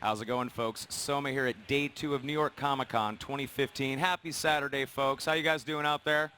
How's it going, folks? Soma here at Day 2 of New York Comic Con 2015. Happy Saturday, folks. How you guys doing out there?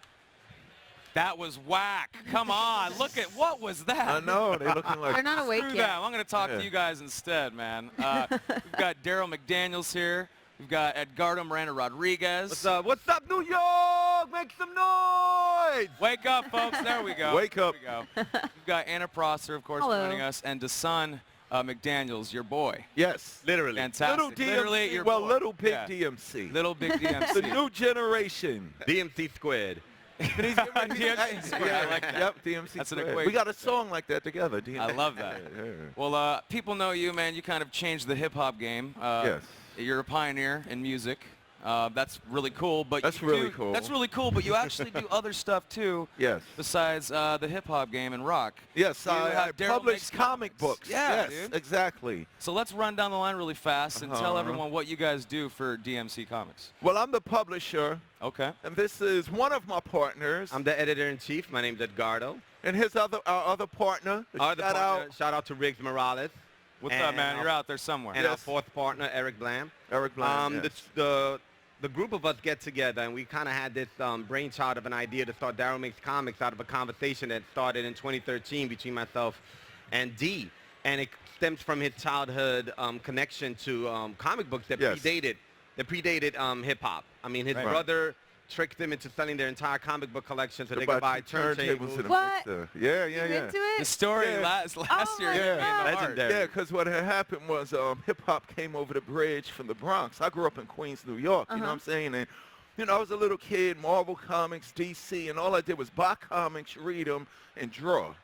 That was whack. Come on. Look at, what was that? I know, they're looking like... They're not awake Screw yet. that. I'm going to talk to you guys instead, man. We've got Darryl McDaniels here. We've got Edgardo Miranda Rodriguez. What's up? What's up, New York? Make some noise! Wake up, folks. There we go. Wake up. There we go. We've got Anna Prosser, of course, Hello. joining us, and Desun McDaniels, your boy. Yes. Literally. Fantastic. Little DMC, Literally, your well, boy. little big Yeah. DMC. Little big DMC. The new generation. DMC squared. DMC squared. I like that. Yep, DMC That's an squared. equation. We got a song like that together, DMC. I love that. Yeah. Well, people know you, man. You kind of changed the hip-hop game. Yes. You're a pioneer in music. That's really cool. But That's you really do- cool. That's really cool, but you actually do other stuff, too, Yes. besides the hip-hop game and rock. Yes, You I have Darryl publish Makes comic Comics. books. Yeah, yes, dude. exactly. So let's run down the line really fast and tell Uh-huh. everyone what you guys do for DMC Comics. Well, I'm the publisher, Okay. and this is one of my partners, I'm the editor-in-chief. My name's Edgardo. and our other partner. Shout out to Riggs Morales. What's And up, man? our- You're out there somewhere. And our Yes. fourth partner, Eric Blam. Eric Bland. yes. The group of us get together, and we kind of had this brainchild of an idea to start Darryl Makes Comics out of a conversation that started in 2013 between myself and D. And it stems from his childhood connection to comic books that Yes. predated hip-hop. I mean, his Right. brother tricked them into selling their entire comic book collection so To they could buy two turntables and a turntables. What? mixer. Yeah, You yeah. into The it? story Yeah. last Oh year. my hit me in the God. heart. Legendary. Yeah, because what had happened was hip-hop came over the bridge from the Bronx. I grew up in Queens, New York, you know what I'm saying? And, you know, I was a little kid, Marvel Comics, DC, and all I did was buy comics, read them, and draw.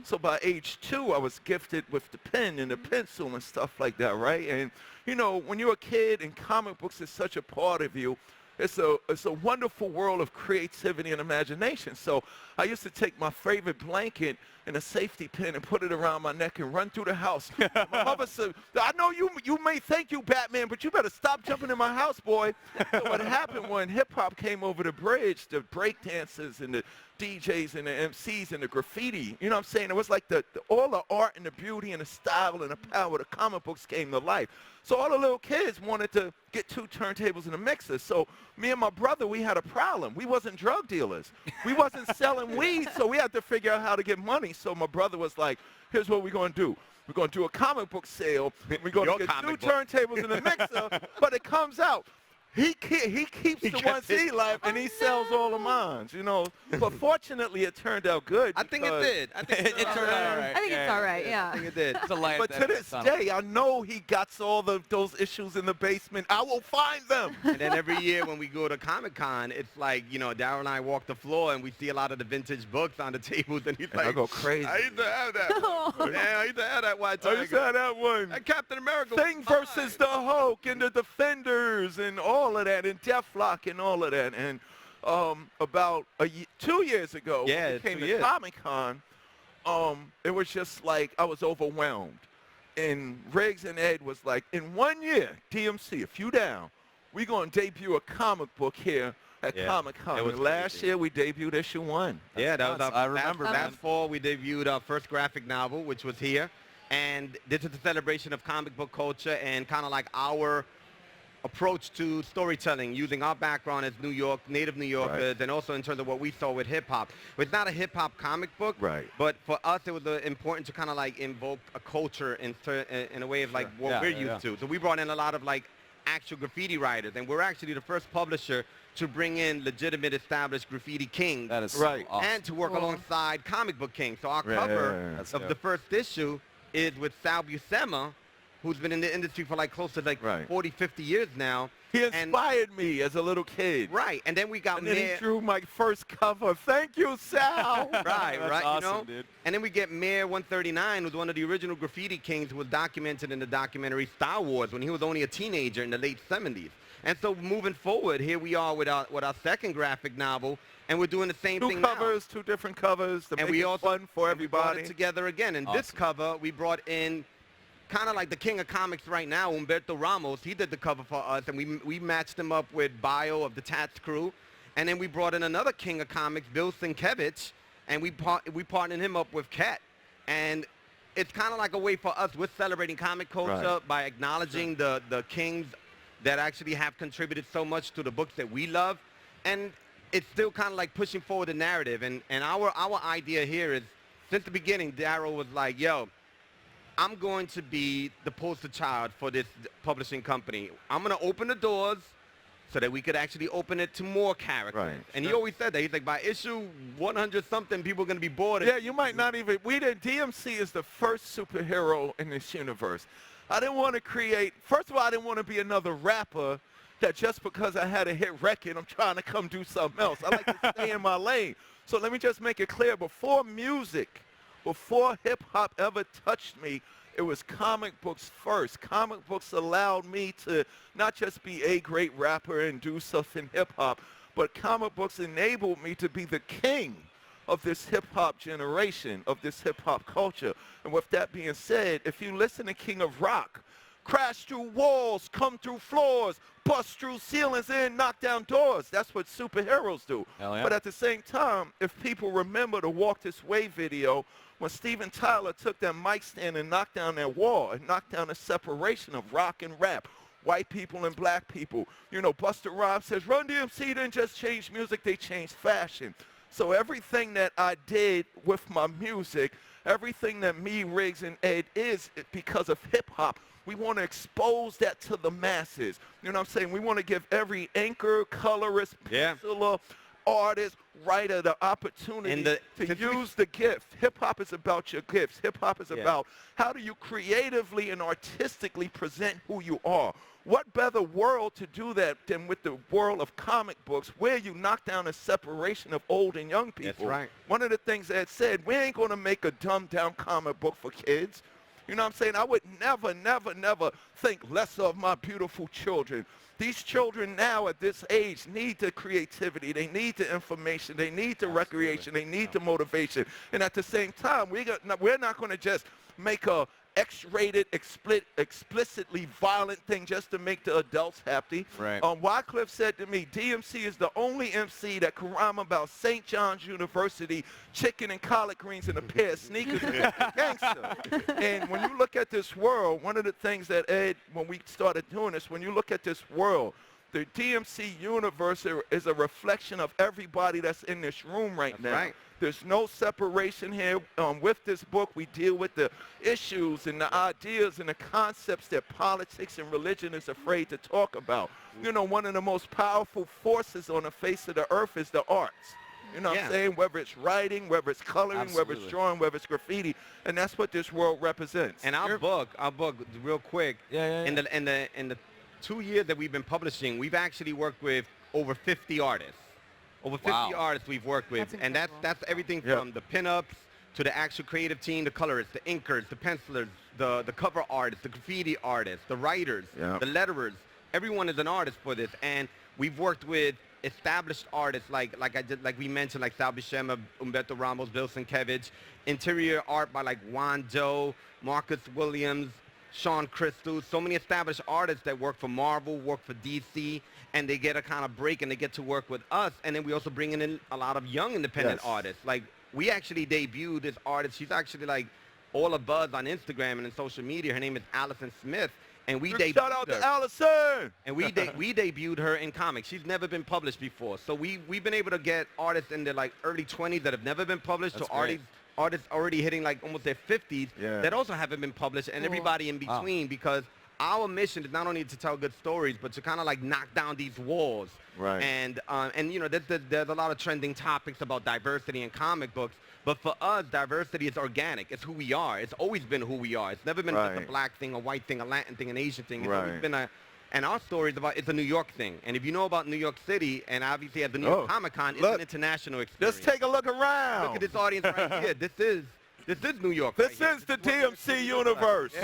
So by age 2, I was gifted with the pen and the pencil and stuff like that, right? And, you know, when you're a kid and comic books is such a part of you, it's a wonderful world of creativity and imagination. So I used to take my favorite blanket and a safety pin and put it around my neck and run through the house. My mother said, I know you may think you Batman, but you better stop jumping in my house, boy. So what happened when hip-hop came over the bridge, the breakdancers and the DJs and the MCs and the graffiti, you know what I'm saying? It was like all the art and the beauty and the style and the power of the comic books came to life. So all the little kids wanted to get 2 turntables and a mixer. So me and my brother, we had a problem. We wasn't drug dealers. We wasn't selling weed, so we had to figure out how to get money. So my brother was like, here's what we're going to do. We're going to do a comic book sale. We're going to Your get 2 comic book. turntables and a mixer, but it comes out. He keeps the kept ones he his. left, and he sells all of mine, you know. But fortunately, it turned out good. I think it because- did. I think It turned out all right. I think it's all right, I yeah. think it did. It's a light But at to the this tunnel. day, I know he got all those issues in the basement. I will find them. And then every year when we go to Comic-Con, it's like, you know, Darryl and I walk the floor and we see a lot of the vintage books on the tables, and he's And I like, go crazy. I used to have that. Yeah, I used to have that White I Tiger. used to have that one. That Captain America was Thing versus the Hulk and the Defenders and all of that, and Deathlock and all of that. And about 2 years ago, Yeah, when we came 2 to years. Comic-Con, it was just like I was overwhelmed. And Riggs and Ed was like, in 1 year, DMC, if you down, we're going to debut a comic book here at Yeah, Comic-Con. it was And last crazy. year, we debuted issue 1. Yeah, that was nuts. our I remember, last man. fall we debuted our first graphic novel, which was here. And this is a celebration of comic book culture and kind of like our approach to storytelling, using our background as native New Yorkers, and also in terms of what we saw with hip-hop. It's not a hip-hop comic book, Right. but for us it was important to kind of like invoke a culture in a way of like what Yeah, we're yeah, used to. So we brought in a lot of like actual graffiti writers, and we're actually the first publisher to bring in legitimate established graffiti kings That is Right. so awesome. and to work Cool. alongside comic book kings. So our Yeah, cover That's of dope. the first issue is with Sal Buscema, who's been in the industry for like close to like Right. 40, 50 years now. He And- inspired me as a little kid. Right, and then we got And then he Mayor. drew my first cover. Thank you, Sal. Right, That's right, awesome, you know. dude. And then we get Mayor 139, who's one of the original graffiti kings, who was documented in the documentary Star Wars when he was only a teenager in the late 70s. And so moving forward, here we are with our second graphic novel, and we're doing the same Two thing covers, 2 different covers to And make we it also fun for and we brought everybody. it together again. In this Awesome. cover, we brought in kind of like the king of comics right now, Humberto Ramos. He did the cover for us, and we matched him up with Bio of the Tats crew. And then we brought in another king of comics, Bill Sienkiewicz, and we partnered him up with Ket. And it's kind of like a way for us. We're celebrating comic culture by acknowledging the kings that actually have contributed so much to the books that we love. And it's still kind of like pushing forward the narrative. And our idea here is, since the beginning, Darryl was like, yo, I'm going to be the poster child for this publishing company. I'm going to open the doors so that we could actually open it to more characters. Right. And he always said that. He's like, by issue 100-something, people are going to be bored. Yeah, you might not even, DMC is the first superhero in this universe. I didn't want to create, first of all, I didn't want to be another rapper that just because I had a hit record, I'm trying to come do something else. I like to stay in my lane. So let me just make it clear, before music, before hip-hop ever touched me, it was comic books first. Comic books allowed me to not just be a great rapper and do stuff in hip-hop, but comic books enabled me to be the king of this hip-hop generation, of this hip-hop culture. And with that being said, if you listen to King of Rock, crash through walls, come through floors, bust through ceilings and knock down doors. That's what superheroes do. Hell yeah. But at the same time, if people remember the Walk This Way video, when Steven Tyler took that mic stand and knocked down that wall and knocked down the separation of rock and rap, white people and black people. You know, Busta Rhymes says, Run DMC didn't just change music, they changed fashion. So everything that I did with my music, everything that me, Riggs, and Ed is because of hip-hop. We want to expose that to the masses. You know what I'm saying? We want to give every anchor, colorist, penciler, artist, writer the opportunity to use the gift. Hip-hop is about your gifts. Hip-hop is about how do you creatively and artistically present who you are. What better world to do that than with the world of comic books, where you knock down a separation of old and young people. That's right. One of the things Ed said, we ain't going to make a dumbed-down comic book for kids. You know what I'm saying? I would never, never, never think less of my beautiful children. These children now at this age need the creativity. They need the information. They need the recreation. They need the motivation. And at the same time, we're not going to just make a X-rated, explicitly violent thing just to make the adults happy. Right. Wycliffe said to me, DMC is the only MC that can rhyme about St. John's University, chicken and collard greens, and a pair of sneakers, and a gangster. And when you look at this world, one of the things that Ed, when we started doing this, when you look at this world, the DMC universe is a reflection of everybody that's in this room right now. Right. There's no separation here. With this book, we deal with the issues and the ideas and the concepts that politics and religion is afraid to talk about. You know, one of the most powerful forces on the face of the earth is the arts. You know what I'm saying? Whether it's writing, whether it's coloring, whether it's drawing, whether it's graffiti, and that's what this world represents. And our book, real quick, in the 2 years that we've been publishing, we've actually worked with over 50 artists. Over 50 artists we've worked with, and that's everything from the pinups to the actual creative team, the colorists, the inkers, the pencilers, the cover artists, the graffiti artists, the writers, the letterers. Everyone is an artist for this, and we've worked with established artists like we mentioned, like Sal Buscema, Humberto Ramos, Bill Sienkiewicz, interior art by like Juan Doe, Marcus Williams, Sean Crystal, so many established artists that work for Marvel, work for DC, and they get a kind of break and they get to work with us. And then we also bring in a lot of young independent artists. Like, we actually debuted this artist. She's actually like all a buzz on Instagram and in social media. Her name is Allison Smith. And we debuted Shout out to Allison! And we debuted her in comics. She's never been published before. So we've been able to get artists in their like early 20s that have never been published to artists already hitting like almost their 50s that also haven't been published, and everybody in between, because our mission is not only to tell good stories, but to kind of like knock down these walls. Right. And you know, there's a lot of trending topics about diversity in comic books, but for us, diversity is organic. It's who we are. It's always been who we are. It's never been just a black thing, a white thing, a Latin thing, an Asian thing. It's always been and our story is about, it's a New York thing. And if you know about New York City, and obviously at the New York Comic-Con, it's an international experience. Let's take a look around. Look at this audience right here. This is New York. This is the DMC universe.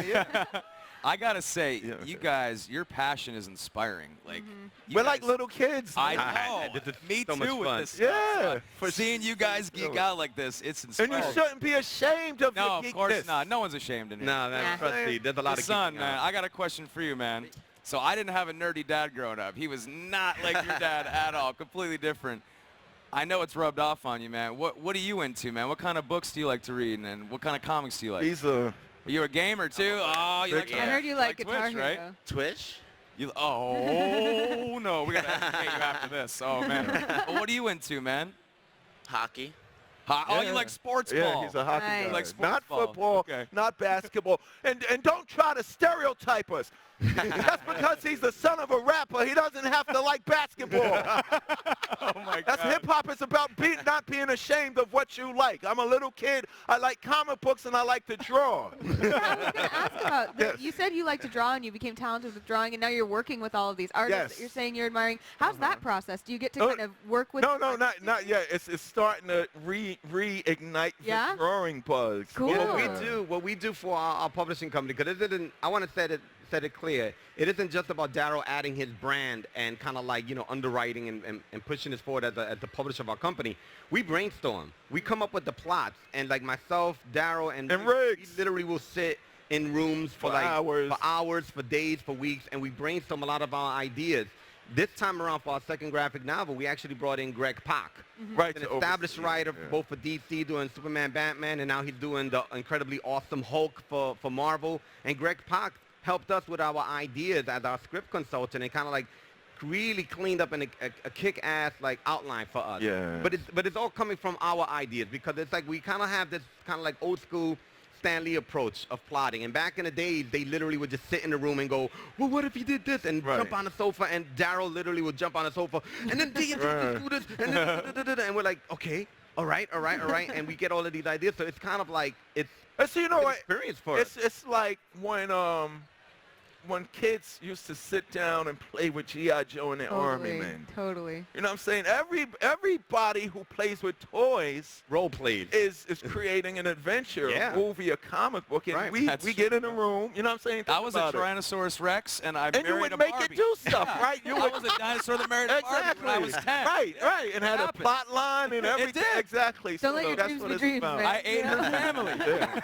I gotta say, you guys, your passion is inspiring. Like, we're like little kids. I know. This is Me so much too with fun. this stuff. For seeing you guys geek out like this, it's inspiring. And you shouldn't be ashamed of your geekness. No, of course not. No one's ashamed in here. No, man, trust me. There's a lot of Son, man, I got a question for you, man. So I didn't have a nerdy dad growing up. He was not like your dad at all. Completely different. I know it's rubbed off on you, man. What are you into, man? What kind of books do you like to read, and what kind of comics do you like? Are you a gamer too? Oh, you like Big I heard you like Guitar Twitch, right? Hero. Twitch? Oh no, we gotta educate you after this. Oh man, well, what are you into, man? Hockey. Oh, you like sports Yeah, ball? he's a hockey Nice. guy. Like sports Not ball. football, Okay. not basketball. And don't try to stereotype us. Just because he's the son of a rapper, he doesn't have to like basketball. Oh my That's God. hip-hop. It's about not being ashamed of what you like. I'm a little kid. I like comic books, and I like to draw. I was going to ask about, Yes. you said you like to draw and you became talented with drawing, and now you're working with all of these artists Yes. that you're saying you're admiring. How's that process? Do you get to Oh, kind of work with No, not yet. It's starting to reignite Yeah? the drawing buzz. Cool. Yeah. What we do for our publishing company, because I want to set it clear. It isn't just about Darryl adding his brand and kind of like, underwriting and pushing this forward as the publisher of our company. We brainstorm. We come up with the plots, and like myself, Darryl, and we Riggs. literally will sit in rooms for like hours. for days, for weeks, and we brainstorm a lot of our ideas. This time around for our second graphic novel, we actually brought in Greg Pak. Right. An to established oversee it, writer yeah. both for DC doing Superman, Batman, and now he's doing the incredibly awesome Hulk for Marvel. And Greg Pak helped us with our ideas as our script consultant and kind of like really cleaned up a kick-ass like outline for us. Yeah. But it's all coming from our ideas, because it's like we kind of have this kind of like old school Stan Lee approach of plotting. And back in the days, they literally would just sit in the room and go, well, what if you did this? And Right. jump on the sofa, and Darryl literally would jump on the sofa, and then DMC do this, and then and we're like, okay, all right. And we get all of these ideas. So it's kind of like, it's And so you know an what? experience for us. It's like when kids used to sit down and play with G.I. Joe and the Army, man. Totally. You know what I'm saying? Everybody who plays with toys Role played. is creating an adventure, Yeah. a movie, a comic book, and Right. we That's get in a room. You know what I'm saying? I Think was a about it. Tyrannosaurus Rex, and I And you married would a make Barbie. it do stuff, Yeah. right? You I would was a dinosaur that married a Barbie when I was 10. Right. And had a happened. plot line and everything. did. Exactly. Don't let your that's dreams what be it's dreams, about. man. I ate her family.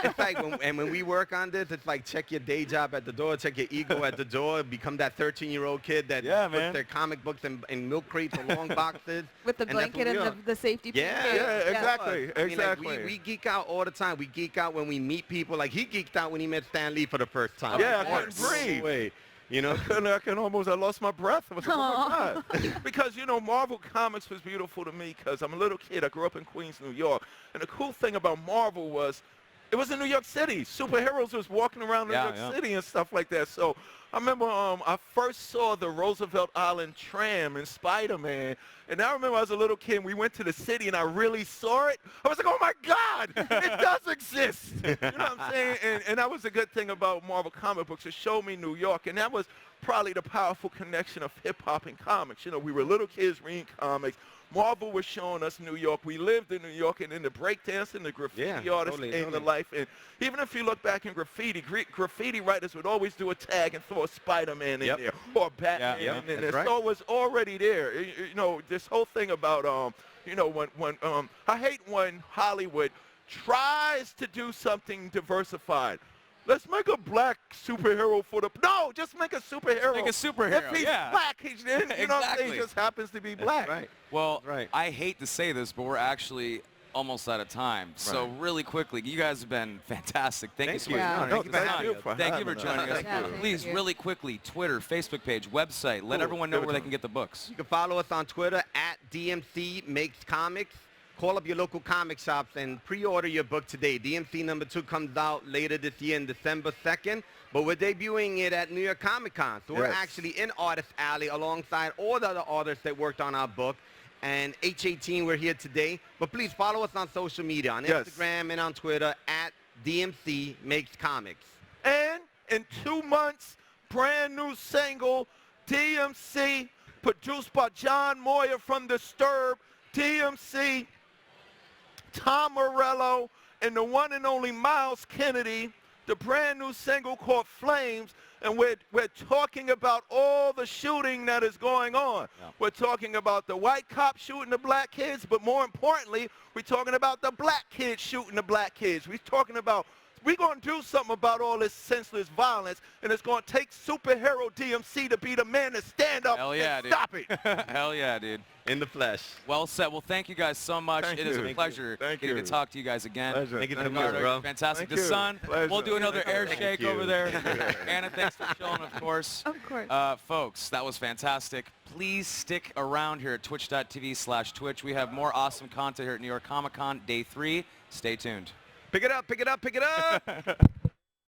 It's like when we work on this, it's like check your day job at the door, check your ego at the door, become that 13-year-old kid that Yeah, puts man. their comic books in milk crates or long boxes. With the And that's what blanket we and are. the safety Yeah, blanket. Yeah, exactly. I mean, like, Exactly. we geek out all the time. We geek out when we meet people. Like, he geeked out when he met Stan Lee for the first time. Yeah, Of I couldn't course. breathe. No way. You know? I lost my breath. I was like, oh my God. Because, Marvel Comics was beautiful to me because I'm a little kid. I grew up in Queens, New York. And the cool thing about Marvel was it was in New York City. Superheroes was walking around New York City and stuff like that. So I remember I first saw the Roosevelt Island tram in Spider-Man. And I remember I was a little kid and we went to the city and I really saw it. I was like, oh my God, it does exist. You know what I'm saying? And that was a good thing about Marvel comic books. It showed me New York. And that was probably the powerful connection of hip-hop and comics. We were little kids reading comics. Marvel was showing us New York. We lived in New York, and then the breakdancing, the graffiti artists came to life. And even if you look back in graffiti, graffiti writers would always do a tag and throw a Spider-Man in there or Batman in there. So it was already there. This whole thing about, when I hate when Hollywood tries to do something diversified. Let's make a black superhero No, just make a superhero. Make a superhero, If he's black, he's what I'm saying, he just happens to be black. Right. Well, Right. I hate to say this, but we're actually almost out of time. So really quickly, you guys have been fantastic. Thank you so much. Yeah. No, Thank you for thank having you us. for Thank you for having joining us. us. Yeah, thank Please, you. really quickly, Twitter, Facebook page, website. Let everyone know where they can get the books. You can follow us on Twitter at DMC Makes Comics. Call up your local comic shops and pre-order your book today. DMC #2 comes out later this year in December 2nd, but we're debuting it at New York Comic Con. So we're actually in Artist Alley alongside all the other artists that worked on our book. And H18, we're here today. But please follow us on social media, on Instagram and on Twitter at DMC Makes Comics. And in 2 months, brand new single, DMC, produced by John Moyer from Disturbed, DMC, Tom Morello, and the one and only Miles Kennedy, the brand new single called Flames, and we're talking about all the shooting that is going on. We're talking about the white cop shooting the black kids, but more importantly, we're talking about the black kids shooting the black kids. We're talking about we're going to do something about all this senseless violence, and it's going to take superhero DMC to be the man to stand up Hell yeah, and dude. stop it. Hell yeah, dude. In the flesh. Well said. Well, thank you guys so much. Thank It is you. a pleasure Thank getting you. to talk to you guys again. Pleasure. Thank you so Thank much, you. bro. Fantastic. Thank The you. sun. Pleasure. We'll do another air Thank shake you. over there. Anna, thanks for chilling, of course. Of course. Folks, that was fantastic. Please stick around here at twitch.tv/Twitch. We have more awesome content here at New York Comic Con Day 3. Stay tuned. Pick it up, pick it up, pick it up.